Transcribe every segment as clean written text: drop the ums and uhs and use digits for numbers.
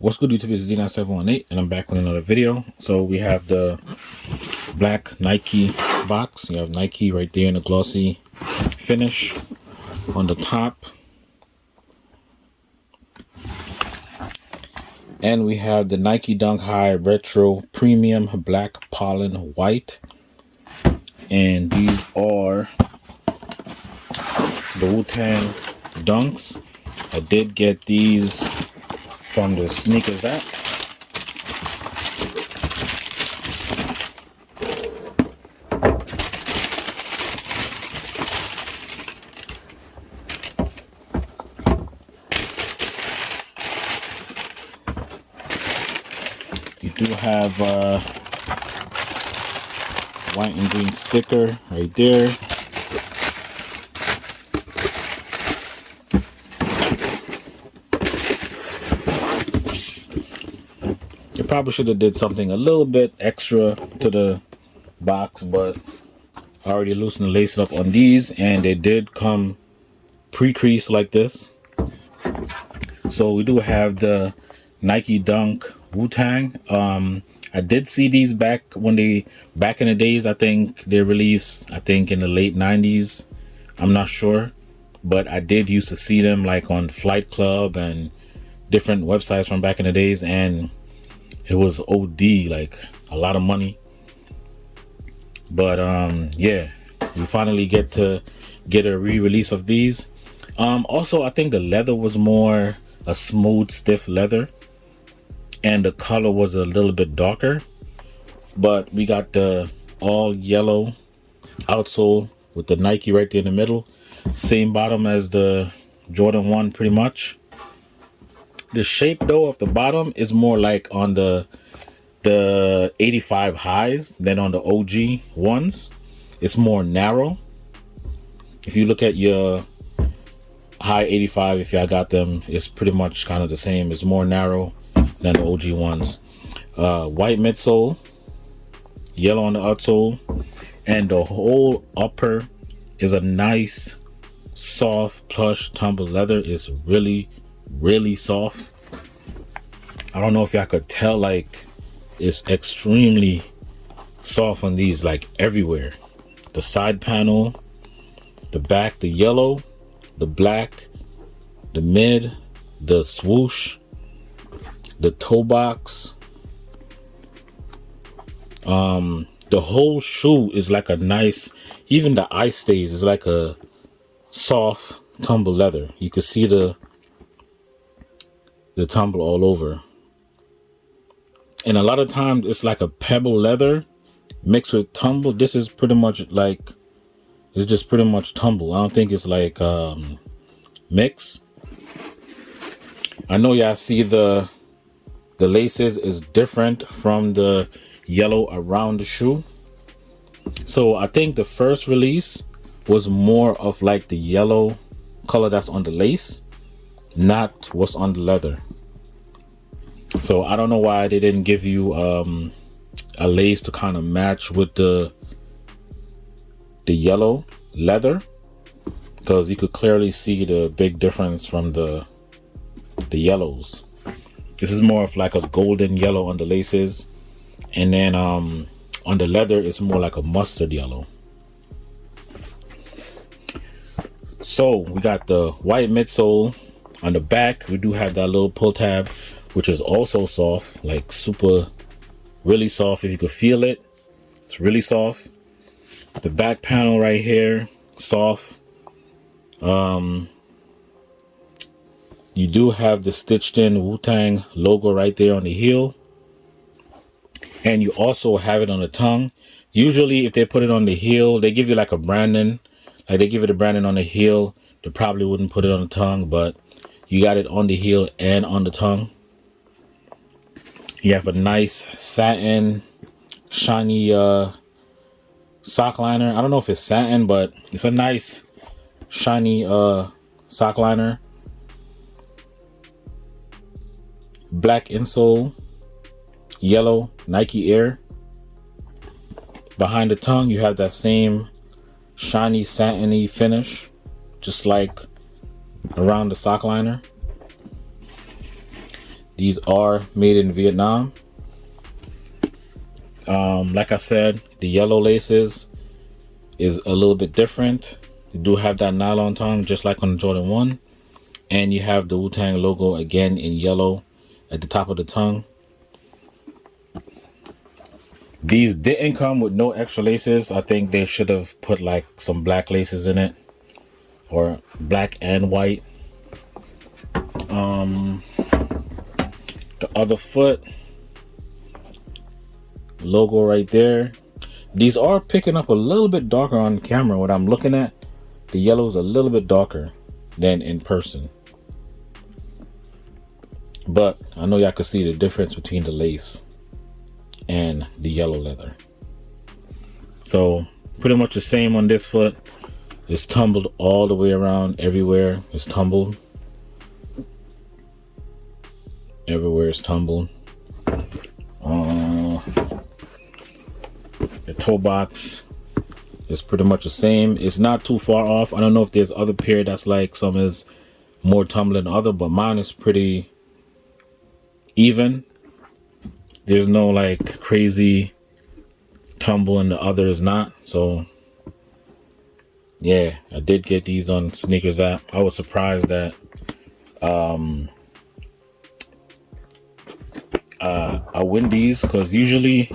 What's good, YouTube? It's D9718 and I'm back with another video. So we have the black Nike box. You have Nike right there in the glossy finish on the top. And we have the Nike Dunk High Retro Premium Black Pollen White. And these are the Wu-Tang Dunks. I did get these from the sneakers app. You do have white and green sticker right there. You probably should have did something a little bit extra to the box, but I already loosened the lace up on these, and they did come pre-creased like this. So we do have the Nike Dunk Wu-Tang. I did see these back in the days. I think they released, in the late 90s. I'm not sure, but I did used to see them like on Flight Club and different websites from back in the days, and it was OD, like a lot of money. But yeah, we finally get a re-release of these. Also, I think the leather was more a smooth, stiff leather, and the color was a little bit darker. But we got the all yellow outsole with the Nike right there in the middle. Same bottom as the Jordan 1 pretty much. The shape though of the bottom is more like on the 85 highs than on the OG ones. It's more narrow. If you look at your high 85, if y'all got them, it's pretty much kind of the same. It's more narrow than the OG ones. White midsole, yellow on the outsole, and the whole upper is a nice soft plush tumble leather. It's really soft. I don't know if y'all could tell, like it's extremely soft on these, like everywhere. The side panel, the back, the yellow, the black, the mid, the swoosh, the toe box. The whole shoe is like a nice, even the eye stays is like a soft tumble leather. You can see the tumble all over. And a lot of times it's like a pebble leather mixed with tumble. This is pretty much like, it's just pretty much tumble. I don't think it's like mix. I know y'all see the laces is different from the yellow around the shoe. So I think the first release was more of like the yellow color that's on the lace, not what's on the leather. So I don't know why they didn't give you a lace to kind of match with the yellow leather, because you could clearly see the big difference from the yellows. This is more of like a golden yellow on the laces, and then on the leather it's more like a mustard yellow. So we got the white midsole. On the back we do have that little pull tab, which is also soft, like super really soft. If you could feel it, it's really soft. The back panel right here, soft. You do have the stitched in Wu-Tang logo right there on the heel, and you also have it on the tongue. Usually if they put it on the heel, they give you like a branding, like they give it a branding on the heel. They probably wouldn't put it on the tongue, but you got it on the heel and on the tongue. You have a nice satin shiny sock liner. I don't know if it's satin, but it's a nice shiny sock liner. Black insole, yellow Nike Air. Behind the tongue you have that same shiny satiny finish, just like around the sock liner. These are made in Vietnam. Like I said, the yellow laces is a little bit different. You do have that nylon tongue just like on the Jordan 1. And you have the Wu-Tang logo again in yellow at the top of the tongue. These didn't come with no extra laces. I think they should have put like some black laces in it, or black and white. The other foot logo right there. These are picking up a little bit darker on camera. What I'm looking at, the yellow is a little bit darker than in person. But I know y'all can see the difference between the lace and the yellow leather. So pretty much the same on this foot. It's tumbled all the way around. Everywhere it's tumbled. Everywhere is tumbled. The toe box is pretty much the same. It's not too far off. I don't know if there's other pair that's like some is more tumbled than other, but mine is pretty even. There's no like crazy tumble and the other is not. So yeah, I did get these on Sneakers app. I was surprised that I win these, because usually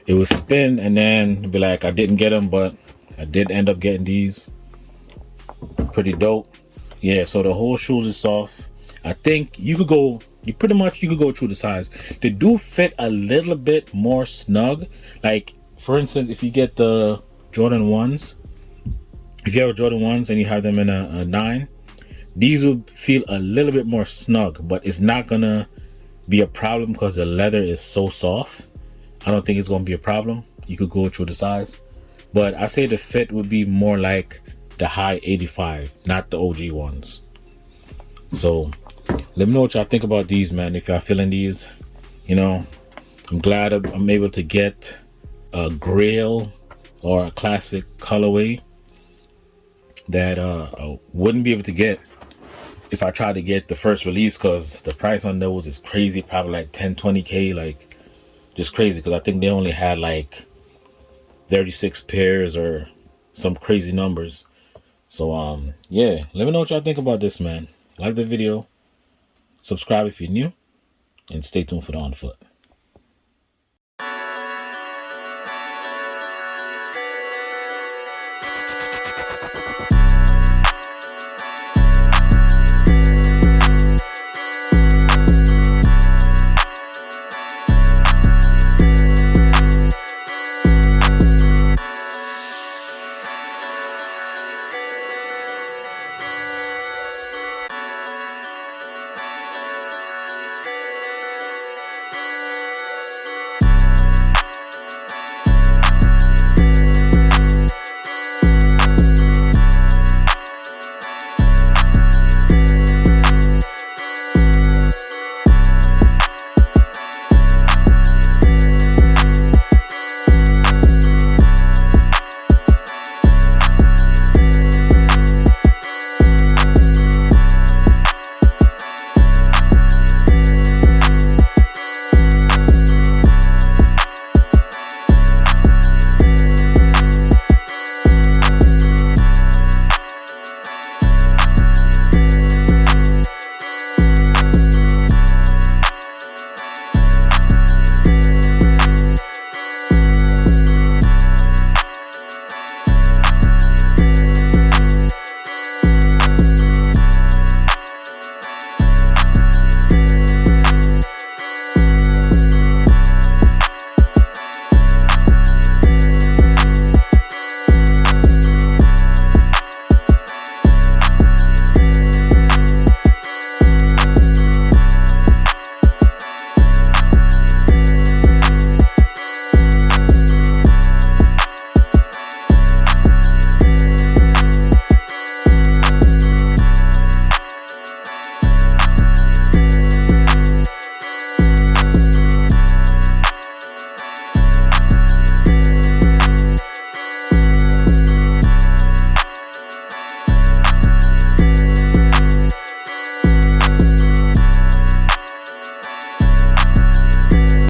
it would spin and then be like I didn't get them, but I did end up getting these. Pretty dope. Yeah, so the whole shoes is soft. I think you could go, you could go through the size. They do fit a little bit more snug. Like for instance, if you get the Jordan 1s, if you have a Jordan 1s and you have them in a 9, these would feel a little bit more snug, but it's not gonna be a problem because the leather is so soft. I don't think it's gonna be a problem. You could go through the size, but I say the fit would be more like the high 85, not the OG ones. So let me know what y'all think about these, man. If y'all feeling these, you know, I'm glad I'm able to get a grail or a classic colorway that I wouldn't be able to get if I tried to get the first release, because the price on those is crazy, probably like 10-20k, like just crazy, because I think they only had like 36 pairs or some crazy numbers. So yeah, let me know what y'all think about this, man. Like the video, subscribe if you're new, and stay tuned for the On Foot.